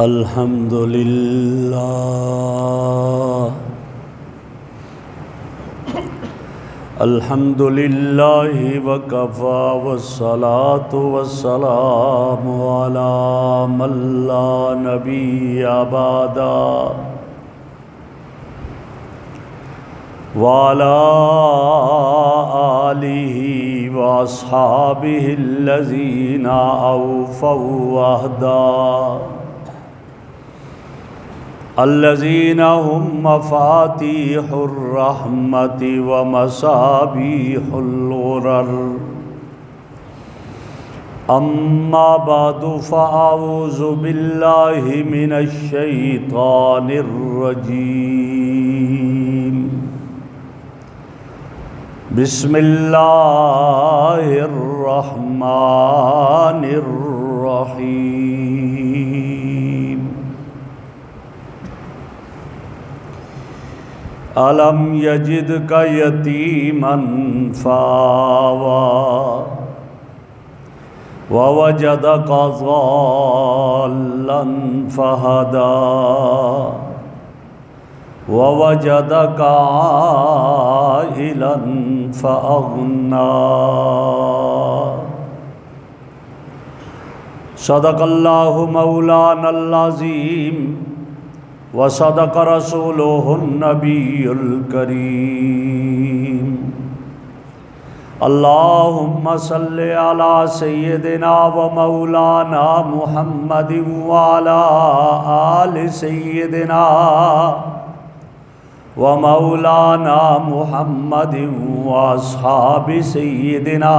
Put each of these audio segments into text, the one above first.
الحمد للہ الحمد للہ وکفی والصلاة والسلام علی من لا نبی بعدہ وعلی آلہ واصحابہ الذین اوفوا عہدہ الذین هم مفاتیح الرحمت ومصابیح الغرر اما بعد فاعوذ باللہ من الشیطان الرجیم بسم اللہ الرحمن الرحیم أَلَمْ يَجِدْكَ يَتِيمًا فَآوَىٰ وَوَجَدَكَ ضَالًّا فَهَدَىٰ وَوَجَدَكَ عَائِلًا فَأَغْنَىٰ صدق اللہ مولانا العظیم وصدق رسولہ النبی الکریم اللہم صلی علی سیدنا و مولانا محمد وعلی آل سیدنا و مولانا محمد واصحاب سیدنا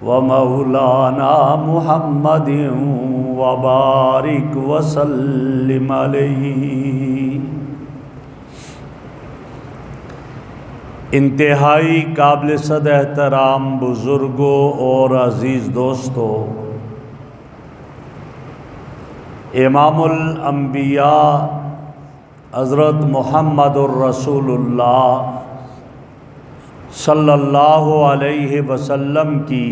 و مولانا محمد وبارک وسلم علیہ۔ انتہائی قابل صد احترام بزرگوں اور عزیز دوستوں، امام الانبیاء حضرت محمد الرسول اللہ صلی اللہ علیہ وسلم کی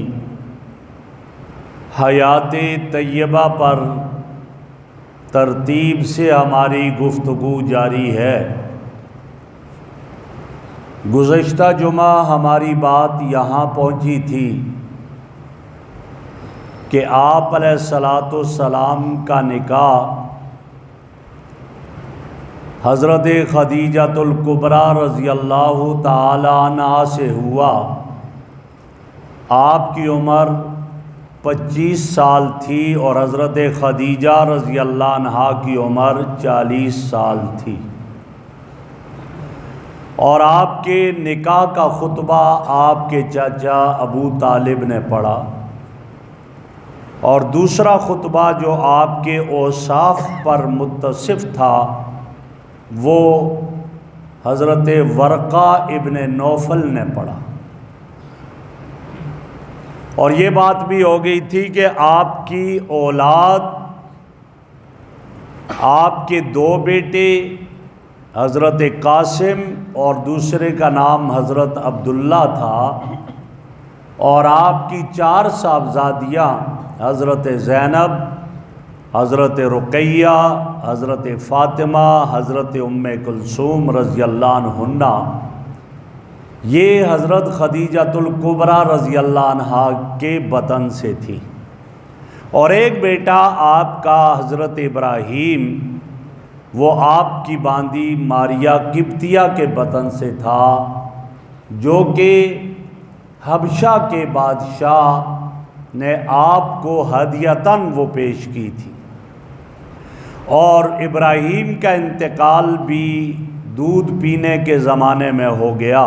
حیات طیبہ پر ترتیب سے ہماری گفتگو جاری ہے۔ گزشتہ جمعہ ہماری بات یہاں پہنچی تھی کہ آپ علیہ الصلاۃ والسلام کا نکاح حضرت خدیجۃ الکبریٰ رضی اللہ تعالی عنہا سے ہوا۔ آپ کی عمر 25 سال تھی اور حضرت خدیجہ رضی اللہ عنہا کی عمر 40 سال تھی، اور آپ کے نکاح کا خطبہ آپ کے چاچا ابو طالب نے پڑھا، اور دوسرا خطبہ جو آپ کے اوصاف پر متصف تھا وہ حضرت ورقہ ابن نوفل نے پڑھا۔ اور یہ بات بھی ہو گئی تھی کہ آپ کی اولاد، آپ کے 2 بیٹے حضرت قاسم اور دوسرے کا نام حضرت عبداللہ تھا، اور آپ کی 4 صاحبزادیاں حضرت زینب، حضرت رقیہ، حضرت فاطمہ، حضرت ام کلثوم رضی اللہ عنہا، یہ حضرت خدیجۃ الکبریٰ رضی اللہ عنہا کے بطن سے تھی، اور ایک بیٹا آپ کا حضرت ابراہیم وہ آپ کی باندی ماریہ قبطیہ کے بطن سے تھا، جو کہ حبشہ کے بادشاہ نے آپ کو ہدیتاً وہ پیش کی تھی۔ اور ابراہیم کا انتقال بھی دودھ پینے کے زمانے میں ہو گیا،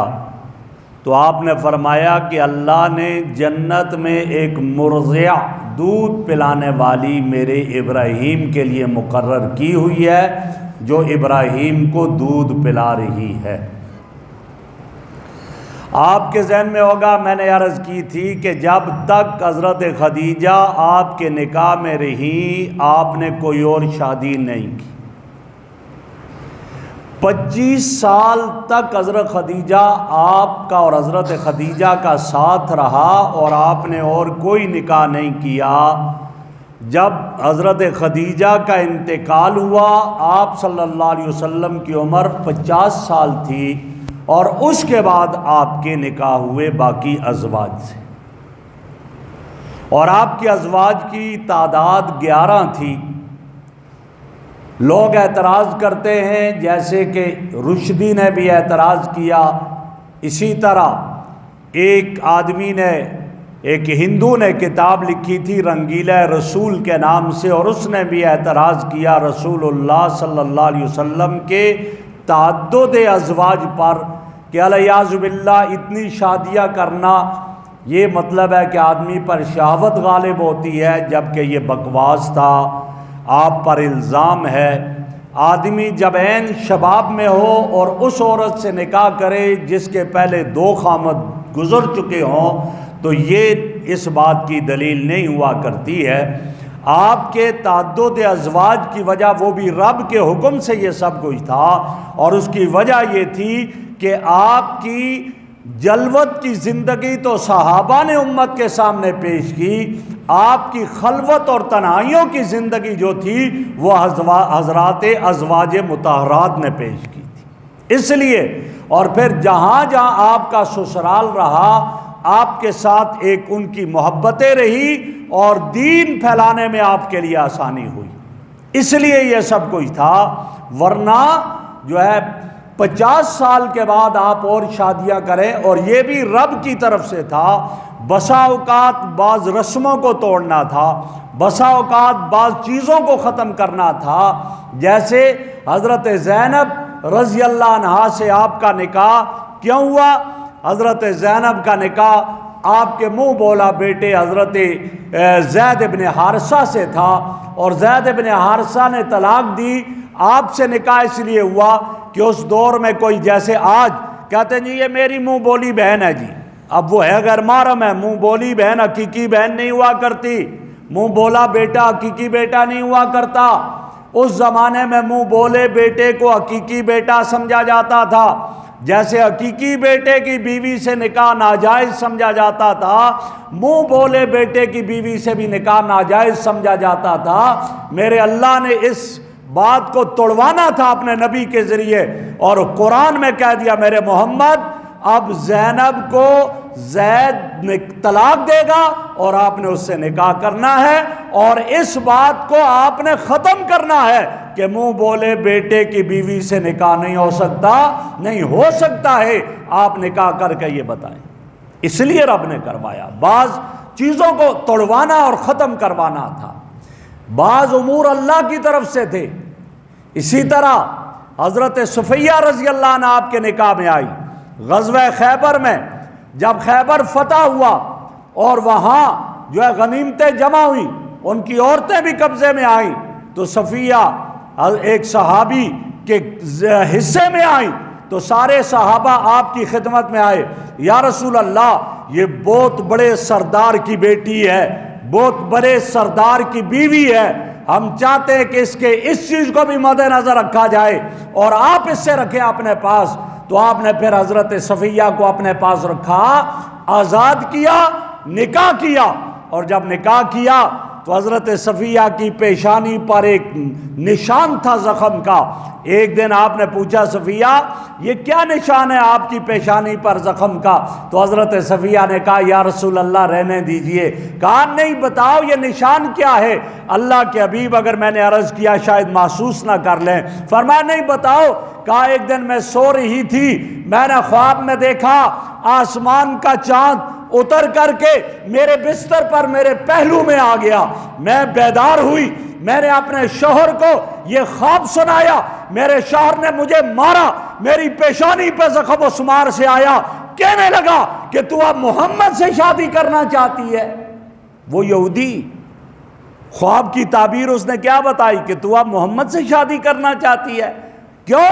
تو آپ نے فرمایا کہ اللہ نے جنت میں ایک مرضع دودھ پلانے والی میرے ابراہیم کے لیے مقرر کی ہوئی ہے، جو ابراہیم کو دودھ پلا رہی ہے۔ آپ کے ذہن میں ہوگا میں نے عرض کی تھی کہ جب تک حضرت خدیجہ آپ کے نکاح میں رہی آپ نے کوئی اور شادی نہیں کی۔ 25 سال تک حضرت خدیجہ آپ کا اور حضرت خدیجہ کا ساتھ رہا اور آپ نے اور کوئی نکاح نہیں کیا۔ جب حضرت خدیجہ کا انتقال ہوا، آپ صلی اللہ علیہ وسلم کی عمر 50 سال تھی، اور اس کے بعد آپ کے نکاح ہوئے باقی ازواج سے، اور آپ کے ازواج کی تعداد 11 تھی۔ لوگ اعتراض کرتے ہیں، جیسے کہ رشدی نے بھی اعتراض کیا، اسی طرح ایک آدمی نے، ایک ہندو نے کتاب لکھی تھی رنگیلہ رسول کے نام سے، اور اس نے بھی اعتراض کیا رسول اللہ صلی اللہ علیہ وسلم کے تعدد ازواج پر کہ الیاذ باللہ اتنی شادیاں کرنا، یہ مطلب ہے کہ آدمی پر شہوت غالب ہوتی ہے، جبکہ یہ بکواس تھا، آپ پر الزام ہے۔ آدمی جب عین شباب میں ہو اور اس عورت سے نکاح کرے جس کے پہلے 2 خامد گزر چکے ہوں، تو یہ اس بات کی دلیل نہیں ہوا کرتی ہے۔ آپ کے تعدد ازواج کی وجہ، وہ بھی رب کے حکم سے یہ سب کچھ تھا، اور اس کی وجہ یہ تھی کہ آپ کی جلوت کی زندگی تو صحابہ نے امت کے سامنے پیش کی، آپ کی خلوت اور تنہائیوں کی زندگی جو تھی وہ حضرات ازواج مطہرات نے پیش کی تھی۔ اس لیے، اور پھر جہاں جہاں آپ کا سسرال رہا، آپ کے ساتھ ایک ان کی محبتیں رہی، اور دین پھیلانے میں آپ کے لیے آسانی ہوئی، اس لیے یہ سب کچھ تھا۔ ورنہ جو ہے 50 سال کے بعد آپ اور شادیاں کریں، اور یہ بھی رب کی طرف سے تھا۔ بسا اوقات بعض رسموں کو توڑنا تھا، بسا اوقات بعض چیزوں کو ختم کرنا تھا، جیسے حضرت زینب رضی اللہ عنہا سے آپ کا نکاح کیوں ہوا؟ حضرت زینب کا نکاح آپ کے منہ بولا بیٹے حضرت زید ابن حارثہ سے تھا، اور زید ابن حارثہ نے طلاق دی۔ آپ سے نکاح اس لیے ہوا کہ اس دور میں کوئی، جیسے آج کہتے ہیں جی یہ میری منہ بولی بہن ہے، جی اب وہ ہے غیر محرم ہے، منہ بولی بہن حقیقی بہن نہیں ہوا کرتی، منہ بولا بیٹا حقیقی بیٹا نہیں ہوا کرتا۔ اس زمانے میں منہ بولے بیٹے کو حقیقی بیٹا سمجھا جاتا تھا، جیسے حقیقی بیٹے کی بیوی سے نکاح ناجائز سمجھا جاتا تھا، منہ بولے بیٹے کی بیوی سے بھی نکاح ناجائز سمجھا جاتا تھا۔ میرے اللہ نے اس بات کو توڑوانا تھا اپنے نبی کے ذریعے، اور قرآن میں کہہ دیا میرے محمد اب زینب کو زید طلاق دے گا، اور آپ نے اس سے نکاح کرنا ہے، اور اس بات کو آپ نے ختم کرنا ہے کہ منہ بولے بیٹے کی بیوی سے نکاح نہیں ہو سکتا، نہیں ہو سکتا ہے، آپ نکاح کر کے یہ بتائیں۔ اس لیے رب نے کروایا، بعض چیزوں کو توڑوانا اور ختم کروانا تھا، بعض امور اللہ کی طرف سے تھے۔ اسی طرح حضرت صفیہ رضی اللہ عنہ آپ کے نکاح میں آئی غزوہ خیبر میں، جب خیبر فتح ہوا اور وہاں جو ہے غنیمتیں جمع ہوئی، ان کی عورتیں بھی قبضے میں آئیں، تو صفیہ ایک صحابی کے حصے میں آئیں، تو سارے صحابہ آپ کی خدمت میں آئے، یا رسول اللہ یہ بہت بڑے سردار کی بیٹی ہے، بہت بڑے سردار کی بیوی ہے، ہم چاہتے ہیں کہ اس چیز کو بھی مد نظر رکھا جائے، اور آپ اس سے رکھیں اپنے پاس۔ تو آپ نے پھر حضرت صفیہ کو اپنے پاس رکھا، آزاد کیا، نکاح کیا، اور جب نکاح کیا تو حضرت صفیہ کی پیشانی پر ایک نشان تھا زخم کا۔ ایک دن آپ نے پوچھا صفیہ یہ کیا نشان ہے آپ کی پیشانی پر زخم کا؟ تو حضرت صفیہ نے کہا یا رسول اللہ رہنے دیجئے۔ کہا نہیں بتاؤ یہ نشان کیا ہے؟ اللہ کے حبیب اگر میں نے عرض کیا شاید محسوس نہ کر لیں۔ فرمایا نہیں بتاؤ۔ کہا ایک دن میں سو رہی تھی، میں نے خواب میں دیکھا آسمان کا چاند اتر کر کے میرے بستر پر میرے پہلو میں آ گیا، میں بیدار ہوئی، میں نے اپنے شوہر کو یہ خواب سنایا، میرے شوہر نے مجھے مارا، میری پیشانی پہ زخم و سمار سے آیا، کہنے لگا کہ تو اب محمد سے شادی کرنا چاہتی ہے۔ وہ یہودی خواب کی تعبیر اس نے کیا بتائی کہ تو اب محمد سے شادی کرنا چاہتی ہے۔ کیوں؟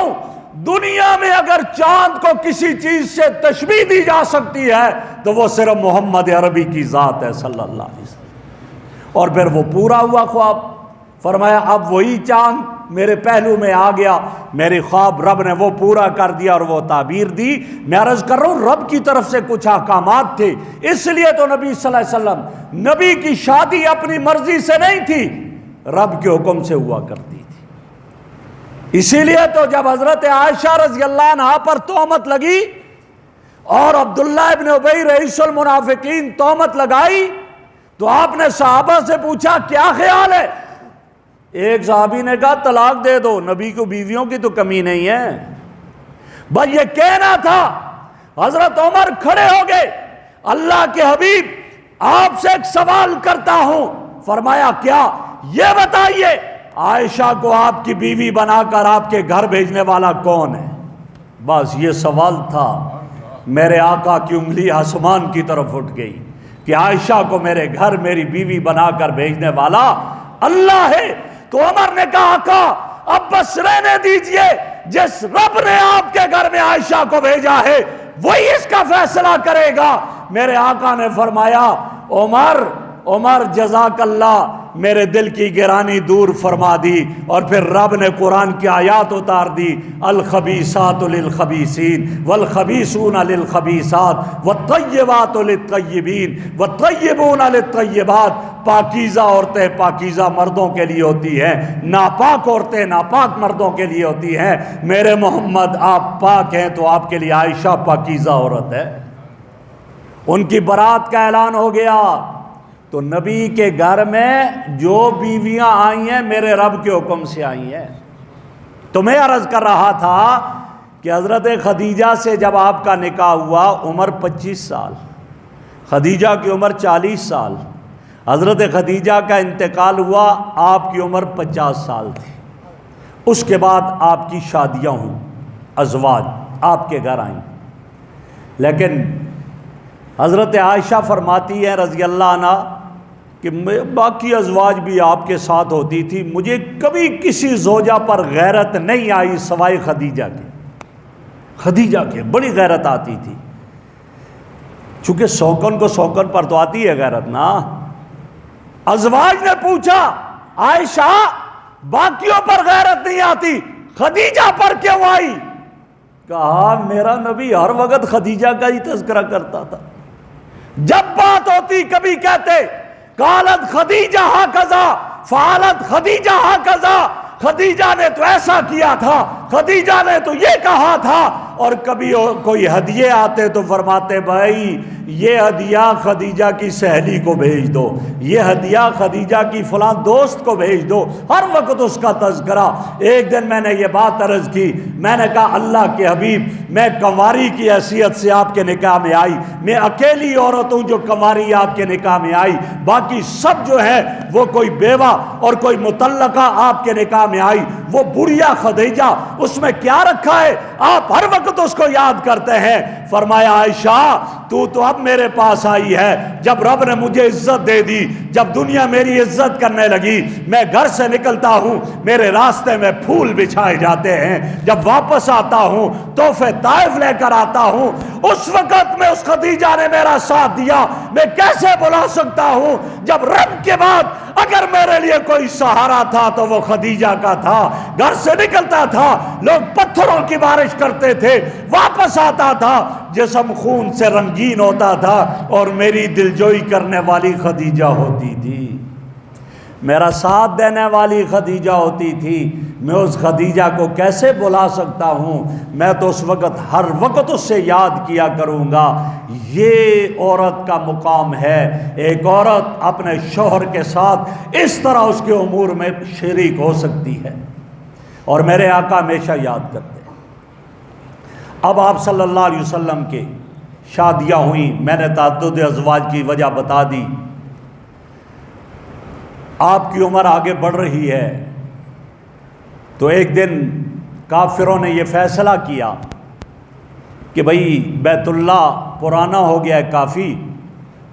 دنیا میں اگر چاند کو کسی چیز سے تشبیہ دی جا سکتی ہے تو وہ صرف محمد عربی کی ذات ہے صلی اللہ علیہ وسلم۔ اور پھر وہ پورا ہوا خواب۔ فرمایا اب وہی چاند میرے پہلو میں آ گیا، میری خواب رب نے وہ پورا کر دیا اور وہ تعبیر دی۔ میں عرض کر رہا ہوں رب کی طرف سے کچھ احکامات تھے، اس لیے تو نبی صلی اللہ علیہ وسلم، نبی کی شادی اپنی مرضی سے نہیں تھی، رب کے حکم سے ہوا کرتی تھی۔ اسی لیے تو جب حضرت عائشہ رضی اللہ عنہا پر تہمت لگی اور عبداللہ ابن ابی رئیس المنافقین تہمت لگائی تو آپ نے صحابہ سے پوچھا کیا خیال ہے؟ ایک صحابی نے کہا طلاق دے دو، نبی کو بیویوں کی تو کمی نہیں ہے۔ بس یہ کہنا تھا، حضرت عمر کھڑے ہو گئے، اللہ کے حبیب آپ سے ایک سوال کرتا ہوں۔ فرمایا کیا؟ یہ بتائیے عائشہ کو آپ کی بیوی بنا کر آپ کے گھر بھیجنے والا کون ہے؟ بس یہ سوال تھا۔ میرے آقا کی انگلی آسمان کی طرف اٹھ گئی کہ عائشہ کو میرے گھر میری بیوی بنا کر بھیجنے والا اللہ ہے۔ تو عمر نے کہا آقا اب بس رہنے دیجئے، جس رب نے آپ کے گھر میں عائشہ کو بھیجا ہے وہی اس کا فیصلہ کرے گا۔ میرے آقا نے فرمایا عمر جزاک اللہ، میرے دل کی گرانی دور فرما دی، اور پھر رب نے قرآن کی آیات اتار دی، الخبیثات للخبیثین والخبیثون للخبیثات والطیبات للطیبین والطیبون للطیبات۔ پاکیزہ عورتیں پاکیزہ مردوں کے لیے ہوتی ہیں، ناپاک عورتیں ناپاک مردوں کے لیے ہوتی ہیں۔ میرے محمد آپ پاک ہیں تو آپ کے لیے عائشہ پاکیزہ عورت ہے۔ ان کی برات کا اعلان ہو گیا تو نبی کے گھر میں جو بیویاں آئی ہیں میرے رب کے حکم سے آئی ہیں۔ تو میں عرض کر رہا تھا کہ حضرت خدیجہ سے جب آپ کا نکاح ہوا عمر 25 سال، خدیجہ کی عمر 40 سال، حضرت خدیجہ کا انتقال ہوا آپ کی عمر 50 سال تھی۔ اس کے بعد آپ کی شادیاں ہوئیں، ازواج آپ کے گھر آئیں، لیکن حضرت عائشہ فرماتی ہیں رضی اللہ عنہ کہ باقی ازواج بھی آپ کے ساتھ ہوتی تھی، مجھے کبھی کسی زوجہ پر غیرت نہیں آئی سوائے خدیجہ کے۔ خدیجہ کے بڑی غیرت آتی تھی، چونکہ سوکن کو سوکن پر تو آتی ہے غیرت نا۔ ازواج نے پوچھا عائشہ باقیوں پر غیرت نہیں آتی، خدیجہ پر کیوں آئی؟ کہا میرا نبی ہر وقت خدیجہ کا ہی تذکرہ کرتا تھا، جب بات ہوتی کبھی کہتے قالت خدیجہ ہاکذا فعلت خدیجہ ہاکذا، خدیجہ نے تو ایسا کیا تھا، خدیجہ نے تو یہ کہا تھا۔ اور کبھی کوئی ہدیے آتے تو فرماتے بھائی یہ ہدیہ خدیجہ کی سہیلی کو بھیج دو، یہ ہدیہ خدیجہ کی فلاں دوست کو بھیج دو، ہر وقت اس کا تذکرہ۔ ایک دن میں نے یہ بات عرض کی، میں نے کہا اللہ کے حبیب میں کنواری کی حیثیت سے آپ کے نکاح میں آئی، میں اکیلی عورت ہوں جو کنواری آپ کے نکاح میں آئی، باقی سب جو ہے وہ کوئی بیوہ اور کوئی مطلقہ آپ کے نکاح میں آئی، وہ بڑھیا خدیجہ اس میں کیا رکھا ہے آپ ہر وقت اس کو یاد کرتے ہیں۔ فرمایا عائشہ تو اب میرے پاس آئی ہے، جب رب نے مجھے عزت دے دی، جب دنیا میری عزت کرنے لگی، میں گھر سے نکلتا ہوں میرے راستے میں پھول بچھائے جاتے ہیں، جب واپس آتا ہوں تحفے طائف لے کر آتا ہوں، اس وقت میں اس خدیجہ نے میرا ساتھ دیا، میں کیسے بلا سکتا ہوں؟ جب رب کے بعد اگر میرے لیے کوئی سہارا تھا تو وہ خدیجہ کا تھا۔ گھر سے نکلتا تھا لوگ پتھروں کی بارش کرتے تھے، واپس آتا تھا جسم خون سے رنگین ہوتا تھا، اور میری دلجوئی کرنے والی خدیجہ ہوتی تھی، میرا ساتھ دینے والی خدیجہ ہوتی تھی۔ میں اس خدیجہ کو کیسے بھلا سکتا ہوں؟ میں تو اس وقت ہر وقت اس سے یاد کیا کروں گا۔ یہ عورت کا مقام ہے، ایک عورت اپنے شوہر کے ساتھ اس طرح اس کے امور میں شریک ہو سکتی ہے، اور میرے آقا ہمیشہ یاد کرتے ہیں۔ اب آپ صلی اللہ علیہ وسلم کے شادیاں ہوئیں، میں نے تعدد ازواج کی وجہ بتا دی، آپ کی عمر آگے بڑھ رہی ہے، تو ایک دن کافروں نے یہ فیصلہ کیا کہ بھئی بیت اللہ پرانا ہو گیا ہے کافی،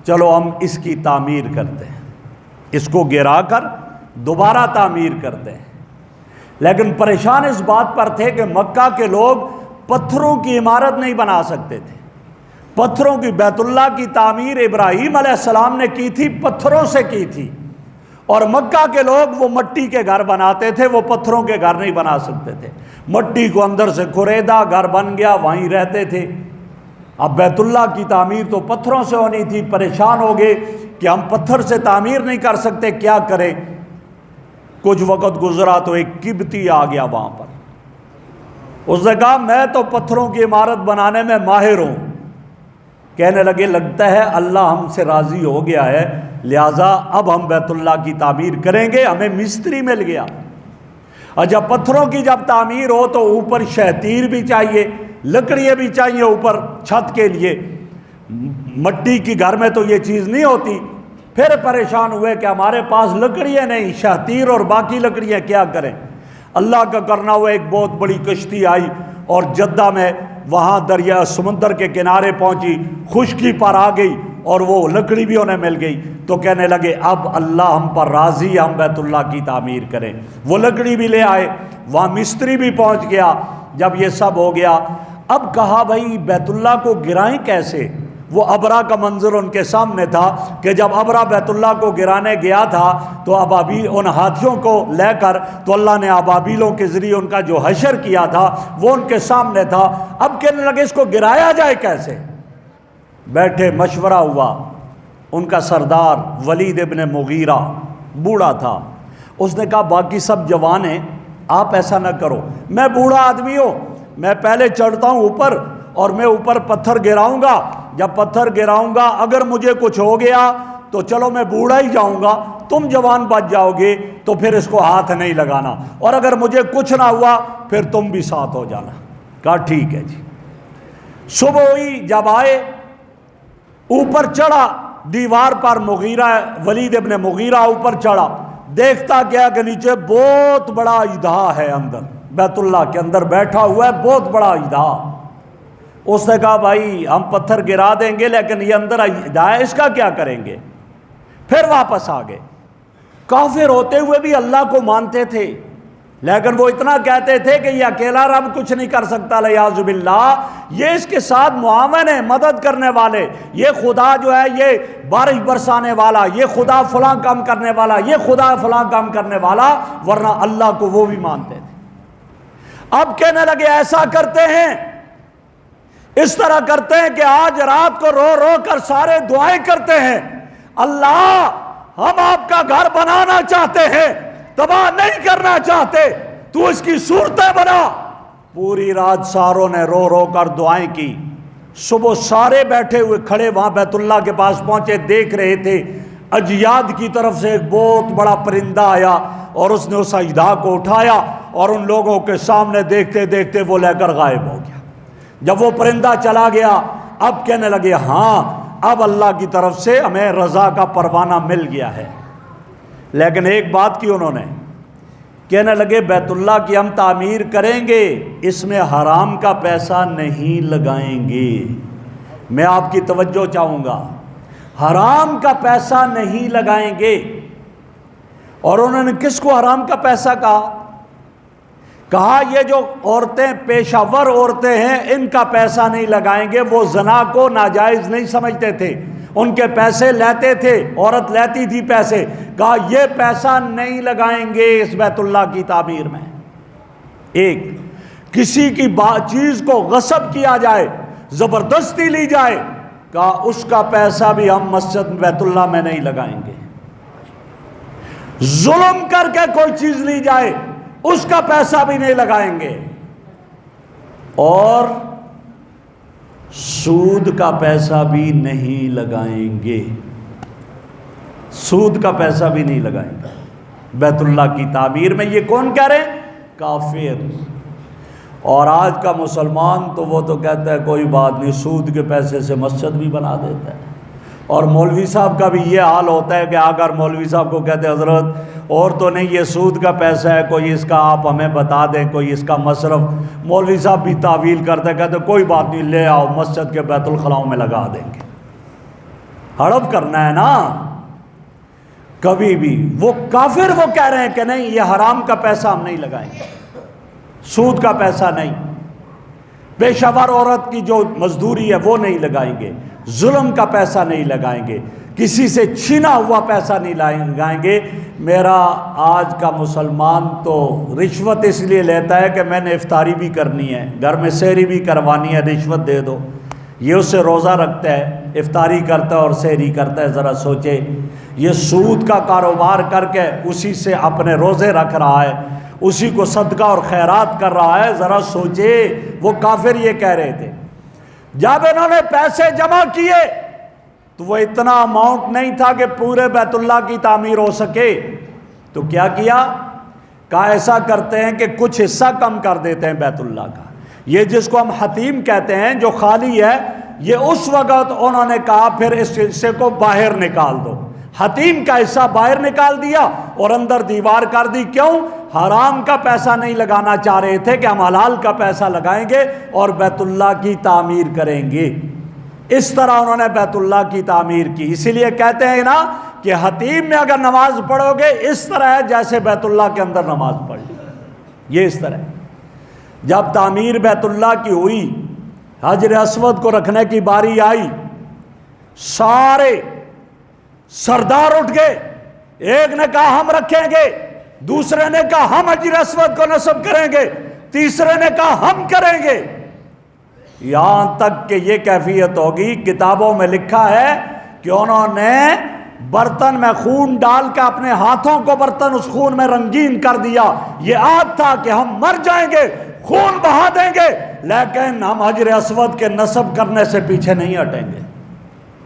چلو ہم اس کی تعمیر کرتے ہیں، اس کو گرا کر دوبارہ تعمیر کرتے ہیں۔ لیکن پریشان اس بات پر تھے کہ مکہ کے لوگ پتھروں کی عمارت نہیں بنا سکتے تھے، پتھروں کی بیت اللہ کی تعمیر ابراہیم علیہ السلام نے کی تھی، پتھروں سے کی تھی، اور مکہ کے لوگ وہ مٹی کے گھر بناتے تھے، وہ پتھروں کے گھر نہیں بنا سکتے تھے، مٹی کو اندر سے کھریدا، گھر بن گیا، وہیں رہتے تھے۔ اب بیت اللہ کی تعمیر تو پتھروں سے ہونی تھی، پریشان ہو گئے کہ ہم پتھر سے تعمیر نہیں کر سکتے، کیا کریں؟ کچھ وقت گزرا تو ایک قبطی آ گیا وہاں پر، اس نے کہا میں تو پتھروں کی عمارت بنانے میں ماہر ہوں۔ کہنے لگے لگتا ہے اللہ ہم سے راضی ہو گیا ہے، لہٰذا اب ہم بیت اللہ کی تعمیر کریں گے، ہمیں مستری مل گیا۔ اور جب پتھروں کی جب تعمیر ہو تو اوپر شہتیر بھی چاہیے، لکڑیاں بھی چاہیے اوپر چھت کے لیے، مٹی کی گھر میں تو یہ چیز نہیں ہوتی۔ پھر پریشان ہوئے کہ ہمارے پاس لکڑیاں نہیں، شہتیر اور باقی لکڑیاں کیا کریں؟ اللہ کا کرنا ہوا ایک بہت بڑی کشتی آئی اور جدہ میں وہاں دریا سمندر کے کنارے پہنچی، خشکی پر آ گئی اور وہ لکڑی بھی انہیں مل گئی۔ تو کہنے لگے اب اللہ ہم پر راضی ہے، ہم بیت اللہ کی تعمیر کریں۔ وہ لکڑی بھی لے آئے، وہاں مستری بھی پہنچ گیا۔ جب یہ سب ہو گیا، اب کہا بھائی بیت اللہ کو گرائیں کیسے؟ وہ ابرا کا منظر ان کے سامنے تھا کہ جب ابرا بیت اللہ کو گرانے گیا تھا تو ابابیل ان ہاتھیوں کو لے کر تو اللہ نے ابابیلوں کے ذریعے ان کا جو حشر کیا تھا وہ ان کے سامنے تھا۔ اب کہنے لگے اس کو گرایا جائے کیسے؟ بیٹھے مشورہ ہوا، ان کا سردار ولید ابن مغیرہ بوڑھا تھا، اس نے کہا باقی سب جوان ہیں، آپ ایسا نہ کرو، میں بوڑھا آدمی ہوں، میں پہلے چڑھتا ہوں اوپر اور میں اوپر پتھر گراؤں گا، جب پتھر گراؤں گا اگر مجھے کچھ ہو گیا تو چلو میں بوڑھا ہی جاؤں گا، تم جوان بچ جاؤ گے تو پھر اس کو ہاتھ نہیں لگانا، اور اگر مجھے کچھ نہ ہوا پھر تم بھی ساتھ ہو جانا۔ کہا ٹھیک ہے جی۔ صبح ہوئی، جب آئے اوپر چڑھا دیوار پر، مغیرہ ولید ابن مغیرہ اوپر چڑھا، دیکھتا کیا کہ نیچے بہت بڑا اژدہا ہے، اندر بیت اللہ کے اندر بیٹھا ہوا ہے بہت بڑا اژدہا۔ اس نے کہا بھائی ہم پتھر گرا دیں گے لیکن یہ اندر اژدہا ہے، اس کا کیا کریں گے؟ پھر واپس آ گئے۔ کافر ہوتے ہوئے بھی اللہ کو مانتے تھے، لیکن وہ اتنا کہتے تھے کہ یہ اکیلا رب کچھ نہیں کر سکتا، لیاذ باللہ، یہ اس کے ساتھ معاون ہے، مدد کرنے والے، یہ خدا جو ہے یہ بارش برسانے والا، یہ خدا فلاں کام کرنے والا، یہ خدا فلاں کام کرنے والا، ورنہ اللہ کو وہ بھی مانتے تھے۔ اب کہنے لگے ایسا کرتے ہیں، اس طرح کرتے ہیں کہ آج رات کو رو رو کر سارے دعائیں کرتے ہیں، اللہ ہم آپ کا گھر بنانا چاہتے ہیں، تباہ نہیں کرنا چاہتے، تو اس کی صورتیں بنا۔ پوری رات ساروں نے رو رو کر دعائیں کی۔ صبح سارے بیٹھے ہوئے کھڑے وہاں بیت اللہ کے پاس پہنچے، دیکھ رہے تھے اجیاد کی طرف سے ایک بہت بڑا پرندہ آیا اور اس نے اس اژدہا کو اٹھایا اور ان لوگوں کے سامنے دیکھتے دیکھتے وہ لے کر غائب ہو گیا۔ جب وہ پرندہ چلا گیا، اب کہنے لگے ہاں اب اللہ کی طرف سے ہمیں رضا کا پروانہ مل گیا ہے۔ لیکن ایک بات کی انہوں نے، کہنے لگے بیت اللہ کی ہم تعمیر کریں گے، اس میں حرام کا پیسہ نہیں لگائیں گے۔ میں آپ کی توجہ چاہوں گا، حرام کا پیسہ نہیں لگائیں گے۔ اور انہوں نے کس کو حرام کا پیسہ کہا یہ جو عورتیں پیشہ ور عورتیں ہیں ان کا پیسہ نہیں لگائیں گے، وہ زنا کو ناجائز نہیں سمجھتے تھے، ان کے پیسے لیتے تھے، عورت لیتی تھی پیسے، کہا یہ پیسہ نہیں لگائیں گے اس بیت اللہ کی تعمیر میں۔ ایک کسی کی چیز کو غصب کیا جائے، زبردستی لی جائے، کہا اس کا پیسہ بھی ہم مسجد بیت اللہ میں نہیں لگائیں گے۔ ظلم کر کے کوئی چیز لی جائے اس کا پیسہ بھی نہیں لگائیں گے، اور سود کا پیسہ بھی نہیں لگائیں گے، سود کا پیسہ بھی نہیں لگائیں گے بیت اللہ کی تعمیر میں۔ یہ کون کہہ رہے ہیں؟ کافر۔ اور آج کا مسلمان تو وہ تو کہتا ہے کوئی بات نہیں، سود کے پیسے سے مسجد بھی بنا دیتا ہے۔ اور مولوی صاحب کا بھی یہ حال ہوتا ہے کہ اگر مولوی صاحب کو کہتے ہیں حضرت اور تو نہیں یہ سود کا پیسہ ہے، کوئی اس کا آپ ہمیں بتا دیں، کوئی اس کا مصرف، مولوی صاحب بھی تعویل کرتے کہتے کوئی بات نہیں لے آؤ مسجد کے بیت الخلاؤں میں لگا دیں گے۔ ہڑپ کرنا ہے نا کبھی بھی۔ وہ کافر وہ کہہ رہے ہیں کہ نہیں یہ حرام کا پیسہ ہم نہیں لگائیں گے، سود کا پیسہ نہیں، پیشہ ور عورت کی جو مزدوری ہے وہ نہیں لگائیں گے، ظلم کا پیسہ نہیں لگائیں گے۔ کسی سے چھینا ہوا پیسہ نہیں لگائیں گے۔ میرا آج کا مسلمان تو رشوت اس لیے لیتا ہے کہ میں نے افطاری بھی کرنی ہے، گھر میں سحری بھی کروانی ہے، رشوت دے دو۔ یہ اس سے روزہ رکھتا ہے، افطاری کرتا ہے اور سحری کرتا ہے، ذرا سوچے۔ یہ سود کا کاروبار کر کے اسی سے اپنے روزے رکھ رہا ہے، اسی کو صدقہ اور خیرات کر رہا ہے، ذرا سوچے۔ وہ کافر یہ کہہ رہے تھے جب انہوں نے پیسے جمع کیے تو وہ اتنا اماؤنٹ نہیں تھا کہ پورے بیت اللہ کی تعمیر ہو سکے، تو کیا کیا؟ کہا ایسا کرتے ہیں کہ کچھ حصہ کم کر دیتے ہیں بیت اللہ کا۔ یہ جس کو ہم حتیم کہتے ہیں جو خالی ہے، یہ اس وقت انہوں نے کہا پھر اس حصے کو باہر نکال دو۔ حتیم کا حصہ باہر نکال دیا اور اندر دیوار کر دی۔ کیوں؟ حرام کا پیسہ نہیں لگانا چاہ رہے تھے کہ ہم حلال کا پیسہ لگائیں گے اور بیت اللہ کی تعمیر کریں گے۔ اس طرح انہوں نے بیت اللہ کی تعمیر کی۔ اسی لیے کہتے ہیں نا کہ حتیم میں اگر نماز پڑھو گے اس طرح ہے جیسے بیت اللہ کے اندر نماز پڑھ لی، یہ اس طرح۔ جب تعمیر بیت اللہ کی ہوئی، حجر اسود کو رکھنے کی باری آئی، سارے سردار اٹھ گئے۔ ایک نے کہا ہم رکھیں گے، دوسرے نے کہا ہم حجر اسود کو نصب کریں گے، تیسرے نے کہا ہم کریں گے، یہاں تک کہ یہ کیفیت ہوگی۔ کتابوں میں لکھا ہے کہ انہوں نے برتن میں خون ڈال کے اپنے ہاتھوں کو برتن اس خون میں رنگین کر دیا۔ یہ عاد تھا کہ ہم مر جائیں گے، خون بہا دیں گے، لیکن ہم حجر اسود کے نصب کرنے سے پیچھے نہیں ہٹیں گے۔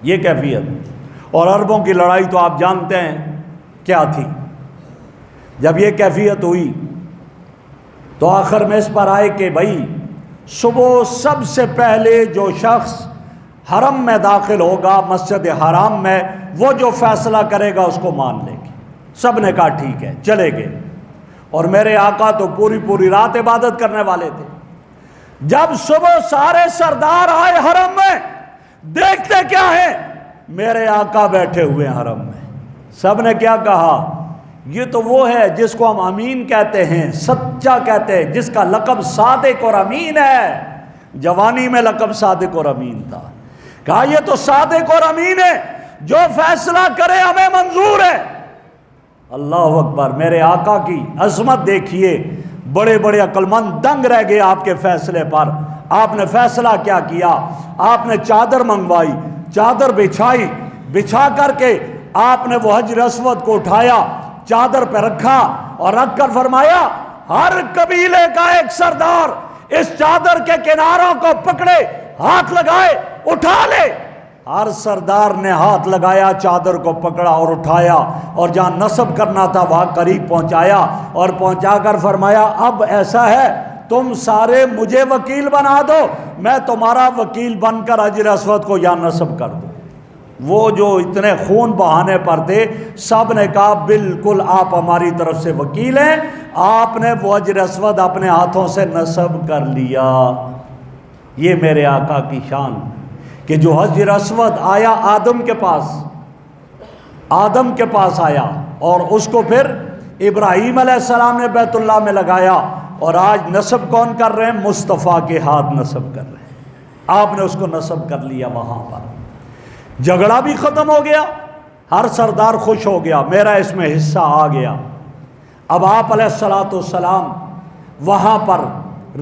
یہ کیفیت۔ اور عربوں کی لڑائی تو آپ جانتے ہیں کیا تھی۔ جب یہ کیفیت ہوئی تو آخر میں اس پر آئے کہ بھائی صبح سب سے پہلے جو شخص حرم میں داخل ہوگا، مسجد حرام میں، وہ جو فیصلہ کرے گا اس کو مان لے گی۔ سب نے کہا ٹھیک ہے، چلے گئے۔ اور میرے آقا تو پوری رات عبادت کرنے والے تھے۔ جب صبح سارے سردار آئے حرم میں، دیکھتے کیا ہے؟ میرے آقا بیٹھے ہوئے ہیں حرم میں۔ سب نے کیا کہا؟ یہ تو وہ ہے جس کو ہم امین کہتے ہیں، سچا کہتے ہیں، جس کا لقب صادق اور امین ہے۔ جوانی میں لقب صادق اور امین تھا۔ کہا یہ تو صادق اور امین ہے، جو فیصلہ کرے ہمیں منظور ہے۔ اللہ اکبر! میرے آقا کی عظمت دیکھیے، بڑے بڑے عقل مند دنگ رہ گئے آپ کے فیصلے پر۔ آپ نے فیصلہ کیا کیا؟ آپ نے چادر منگوائی، چادر بچھائی، بچھا کر کے آپ نے وہ حجر اسود کو اٹھایا، چادر پہ رکھا اور رکھ کر فرمایا ہر قبیلے کا ایک سردار اس چادر کے کناروں کو پکڑے، ہاتھ لگائے، اٹھا لے۔ ہر سردار نے ہاتھ لگایا، چادر کو پکڑا اور اٹھایا، اور جہاں نصب کرنا تھا وہاں قریب پہنچایا، اور پہنچا کر فرمایا اب ایسا ہے تم سارے مجھے وکیل بنا دو، میں تمہارا وکیل بن کر حجر اسود کو یہاں نصب کر دوں۔ وہ جو اتنے خون بہانے پر تھے، سب نے کہا بالکل آپ ہماری طرف سے وکیل ہیں۔ آپ نے وہ حجر اسود اپنے ہاتھوں سے نصب کر لیا۔ یہ میرے آقا کی شان کہ جو حجر اسود آیا آدم کے پاس آیا، اور اس کو پھر ابراہیم علیہ السلام نے بیت اللہ میں لگایا، اور آج نصب کون کر رہے ہیں؟ مصطفیٰ کے ہاتھ نصب کر رہے ہیں۔ آپ نے اس کو نصب کر لیا وہاں پر۔ جھگڑا بھی ختم ہو گیا، ہر سردار خوش ہو گیا، میرا اس میں حصہ آ گیا۔ اب آپ علیہ السلام وہاں پر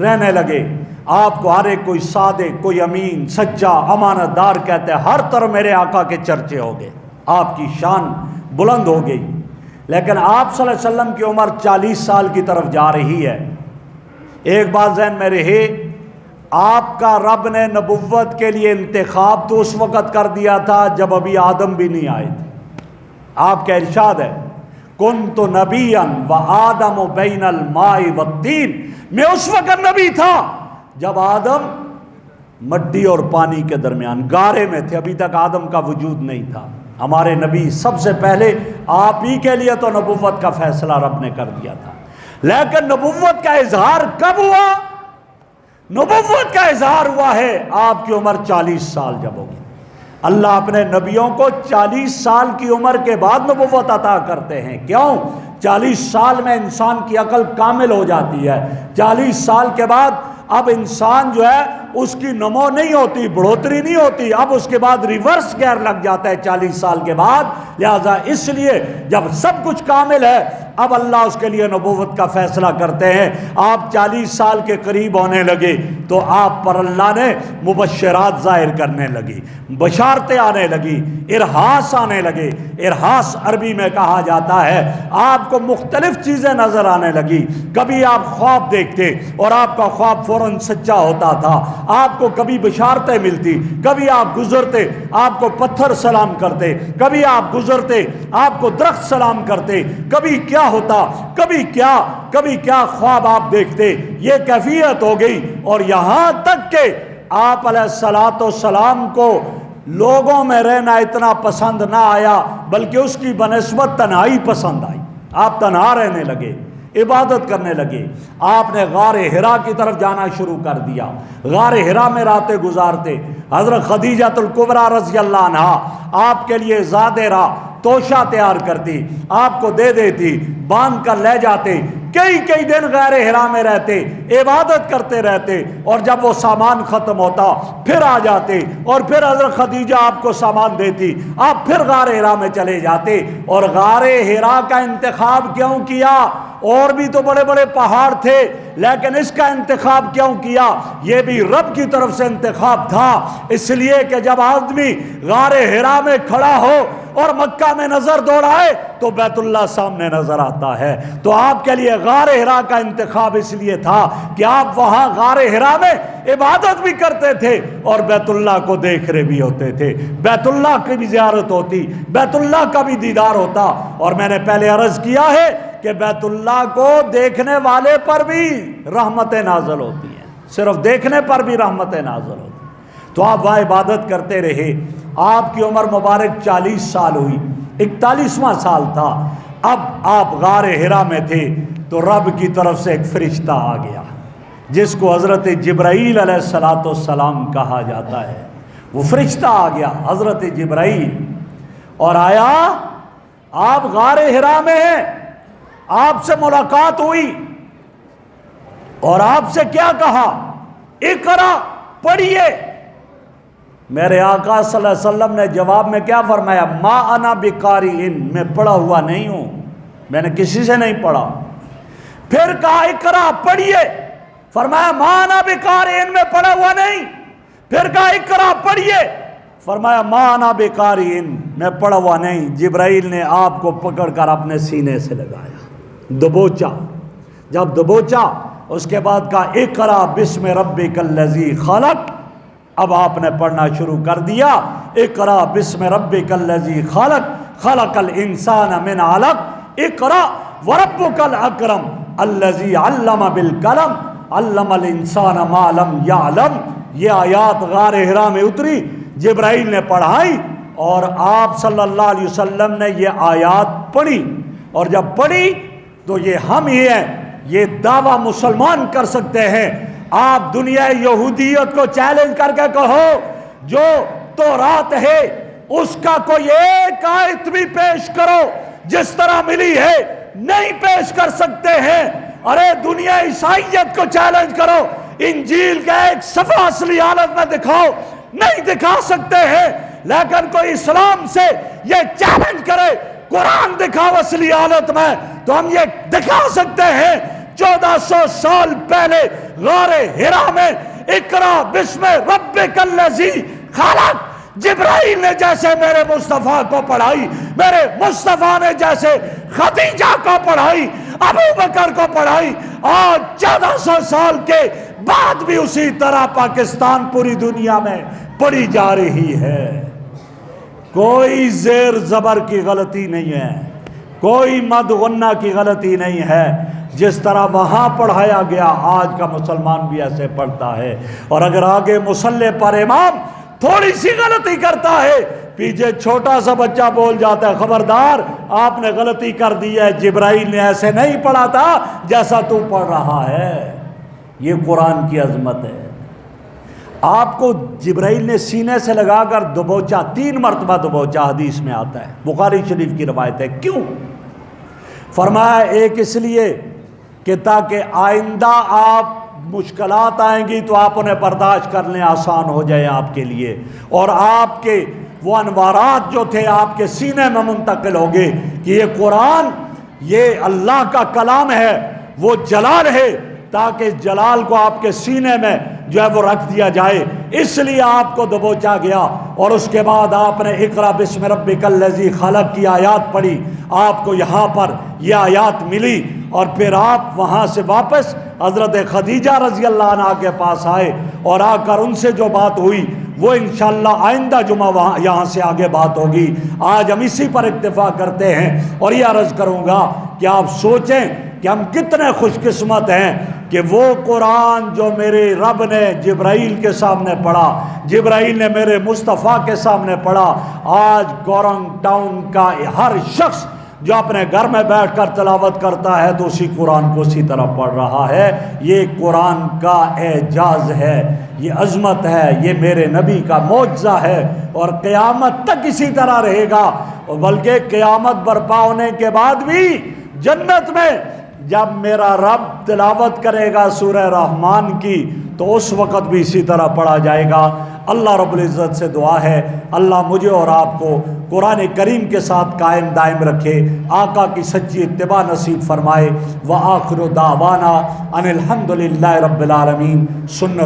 رہنے لگے۔ آپ کو ہر ایک کوئی صادق، کوئی امین، سچا، امانت دار کہتے ہیں۔ ہر طرف میرے آقا کے چرچے ہو گئے، آپ کی شان بلند ہو گئی۔ لیکن آپ صلی اللہ علیہ وسلم کی عمر 40 سال کی طرف جا رہی ہے۔ ایک بات ذہن میں رہے، آپ کا رب نے نبوت کے لیے انتخاب تو اس وقت کر دیا تھا جب ابھی آدم بھی نہیں آئے تھے۔ آپ کا ارشاد ہے کنت نبیا وآدم بین الماء والطین، میں اس وقت نبی تھا جب آدم مٹی اور پانی کے درمیان گارے میں تھے، ابھی تک آدم کا وجود نہیں تھا۔ ہمارے نبی سب سے پہلے آپ ہی کے لیے تو نبوت کا فیصلہ رب نے کر دیا تھا۔ لیکن نبوت کا اظہار کب ہوا؟ نبوت کا اظہار ہوا ہے آپ کی عمر 40 سال جب ہوگی۔ اللہ اپنے نبیوں کو 40 سال کی عمر کے بعد نبوت عطا کرتے ہیں۔ کیوں؟ 40 سال میں انسان کی عقل کامل ہو جاتی ہے۔ 40 سال کے بعد اب انسان جو ہے اس کی نمو نہیں ہوتی، بڑھوتری نہیں ہوتی، اب اس کے بعد ریورس گیئر لگ جاتا ہے 40 سال کے بعد. لہذا اس لیے جب سب کچھ کامل ہے اب اللہ اس کے لیے نبوت کا فیصلہ کرتے ہیں. آپ 40 سال کے قریب ہونے لگے تو آپ پر اللہ نے مبشرات ظاہر کرنے لگی، بشارتیں آنے لگی، ارحاس آنے لگے. ارحاس عربی میں کہا جاتا ہے آپ کو مختلف چیزیں نظر آنے لگی. کبھی آپ خواب دیکھتے اور آپ کا خواب فوراً سچا ہوتا تھا، آپ کو کبھی بشارتیں ملتی، کبھی آپ گزرتے آپ کو پتھر سلام کرتے، کبھی آپ گزرتے آپ کو درخت سلام کرتے، کبھی کیا ہوتا، کبھی کیا خواب آپ دیکھتے. یہ کیفیت ہو گئی. اور یہاں تک کہ آپ علیہ الصلاۃ والسلام کو لوگوں میں رہنا اتنا پسند نہ آیا بلکہ اس کی بنسبت تنہائی پسند آئی. آپ تنہا رہنے لگے، عبادت کرنے لگے. آپ نے غار حرا کی طرف جانا شروع کر دیا. غار حرا میں راتیں گزارتے. حضرت خدیجہ الکبریٰ رضی اللہ عنہا آپ کے لیے زاد راہ توشہ تیار کرتی، آپ کو دے دیتی، باندھ کر لے جاتے. کئی دن غار حرا میں رہتے، عبادت کرتے رہتے، اور جب وہ سامان ختم ہوتا پھر آ جاتے، اور پھر حضرت خدیجہ آپ کو سامان دیتی، آپ پھر غار حرا میں چلے جاتے. اور غار حرا کا انتخاب کیوں کیا؟ اور بھی تو بڑے بڑے پہاڑ تھے، لیکن اس کا انتخاب کیوں کیا؟ یہ بھی رب کی طرف سے انتخاب تھا. اس لیے کہ جب آدمی غار حرا میں کھڑا ہو اور مکہ میں نظر دوڑائے تو بیت اللہ سامنے نظر آتا ہے. تو آپ کے لیے غار حرا کا انتخاب اس لیے تھا کہ آپ وہاں غار حرا میں عبادت بھی کرتے تھے اور بیت اللہ کو دیکھ رہے بھی ہوتے تھے. بیت اللہ کی بھی زیارت ہوتی، بیت اللہ کا بھی دیدار ہوتا. اور میں نے پہلے عرض کیا ہے کہ بیت اللہ کو دیکھنے والے پر بھی رحمتیں نازل ہوتی ہیں، صرف دیکھنے پر بھی رحمتیں نازل ہوتی ہیں. تو آپ وہاں عبادت کرتے رہے. آپ کی عمر مبارک 40 سال ہوئی، 41واں سال تھا. اب آپ غار حرا میں تھے تو رب کی طرف سے ایک فرشتہ آ گیا جس کو حضرت جبرائیل علیہ الصلاۃ والسلام کہا جاتا ہے. وہ فرشتہ آ گیا حضرت جبرائیل، اور آیا. آپ غار حرا میں ہیں، آپ سے ملاقات ہوئی اور آپ سے کیا کہا؟ اقرا، پڑھیے. میرے آقا صلی اللہ علیہ وسلم نے جواب میں کیا فرمایا؟ ما انا بقاری، میں پڑھا ہوا نہیں ہوں، میں نے کسی سے نہیں پڑھا. پھر کہا اقرا، پڑھیے. فرمایا ما انا بقاری، میں پڑھا ہوا نہیں. پھر کہا اقرا، پڑھیے. فرمایا ما انا بقاری، میں پڑھا ہوا نہیں. جبرائیل نے آپ کو پکڑ کر اپنے سینے سے لگایا، دبوچا. جب دبوچا اس کے بعد کہا اقرا بسم ربک الذی خلق. اب آپ نے پڑھنا شروع کر دیا. اقرا بسم ربک الذی خلق، خلق الانسان من علق، اقرا وربک الاکرم الذی علم بالقلم، علم الانسان ما لم یعلم. یہ آیات غار حرا میں اتری، جبرائیل نے پڑھائی اور آپ صلی اللہ علیہ وسلم نے یہ آیات پڑھی. اور جب پڑھی تو یہ ہم ہی ہیں، یہ دعویٰ مسلمان کر سکتے ہیں. آپ دنیا یہودیت کو چیلنج کر کے کہو جو تورات ہے اس کا کوئی ایک آیت بھی پیش کرو جس طرح ملی ہے، نہیں پیش کر سکتے ہیں. ارے دنیا عیسائیت کو چیلنج کرو، انجیل کا ایک صفحہ اصلی حالت میں دکھاؤ، نہیں دکھا سکتے ہیں. لیکن کوئی اسلام سے یہ چیلنج کرے قرآن دکھاؤ اصلی حالت میں، تو ہم یہ دکھا سکتے ہیں. 1400 سال پہلے غار حرا میں اقرا بسم ربک الذی خلق جبرائیل نے جیسے میرے مصطفیٰ کو پڑھائی، میرے مصطفیٰ نے جیسے خدیجہ کو پڑھائی، ابو بکر کو پڑھائی، آج 1400 سال کے بعد بھی اسی طرح پاکستان پوری دنیا میں پڑھی جا رہی ہے. کوئی زیر زبر کی غلطی نہیں ہے، کوئی مد غنہ کی غلطی نہیں ہے. جس طرح وہاں پڑھایا گیا آج کا مسلمان بھی ایسے پڑھتا ہے. اور اگر آگے مصلی پر امام تھوڑی سی غلطی کرتا ہے، پیچھے چھوٹا سا بچہ بول جاتا ہے خبردار آپ نے غلطی کر دی ہے، جبرائیل نے ایسے نہیں پڑھا تھا جیسا تو پڑھ رہا ہے. یہ قرآن کی عظمت ہے. آپ کو جبرائیل نے سینے سے لگا کر دبوچا، 3 مرتبہ دبوچا، حدیث میں آتا ہے، بخاری شریف کی روایت ہے. کیوں؟ فرمایا ایک اس لیے کہ تاکہ آئندہ آپ مشکلات آئیں گی تو آپ انہیں برداشت کر لیں، آسان ہو جائے آپ کے لیے، اور آپ کے وہ انوارات جو تھے آپ کے سینے میں منتقل ہو گئے کہ یہ قرآن یہ اللہ کا کلام ہے، وہ جلال ہے، تاکہ اس جلال کو آپ کے سینے میں جو ہے وہ رکھ دیا جائے، اس لیے آپ کو دبوچا گیا۔ اور اس کے بعد آپ نے اقرا بسم ربک الذی خلق کی آیات پڑھی، آپ کو یہاں پر یہ آیات ملی، اور پھر آپ وہاں سے واپس حضرت خدیجہ رضی اللہ عنہ کے پاس آئے، اور آ کر ان سے جو بات ہوئی وہ انشاءاللہ آئندہ جمعہ یہاں سے آگے بات ہوگی۔ آج ہم اسی پر اکتفا کرتے ہیں، اور یہ عرض کروں گا کہ آپ سوچیں کہ ہم کتنے خوش قسمت ہیں کہ وہ قرآن جو میرے رب نے جبرائیل کے سامنے پڑھا، جبرائیل نے میرے مصطفیٰ کے سامنے پڑھا، آج گورنگ ٹاؤن کا ہر شخص جو اپنے گھر میں بیٹھ کر تلاوت کرتا ہے تو اسی قرآن کو اسی طرح پڑھ رہا ہے۔ یہ قرآن کا اعجاز ہے، یہ عظمت ہے، یہ میرے نبی کا معجزہ ہے، اور قیامت تک اسی طرح رہے گا، اور بلکہ قیامت برپا ہونے کے بعد بھی جنت میں جب میرا رب تلاوت کرے گا سورہ رحمان کی تو اس وقت بھی اسی طرح پڑھا جائے گا۔ اللہ رب العزت سے دعا ہے اللہ مجھے اور آپ کو قرآن کریم کے ساتھ قائم دائم رکھے، آقا کی سچی اتباع نصیب فرمائے۔ وآخر دعوانا ان الحمد للہ رب العالمین۔ سنت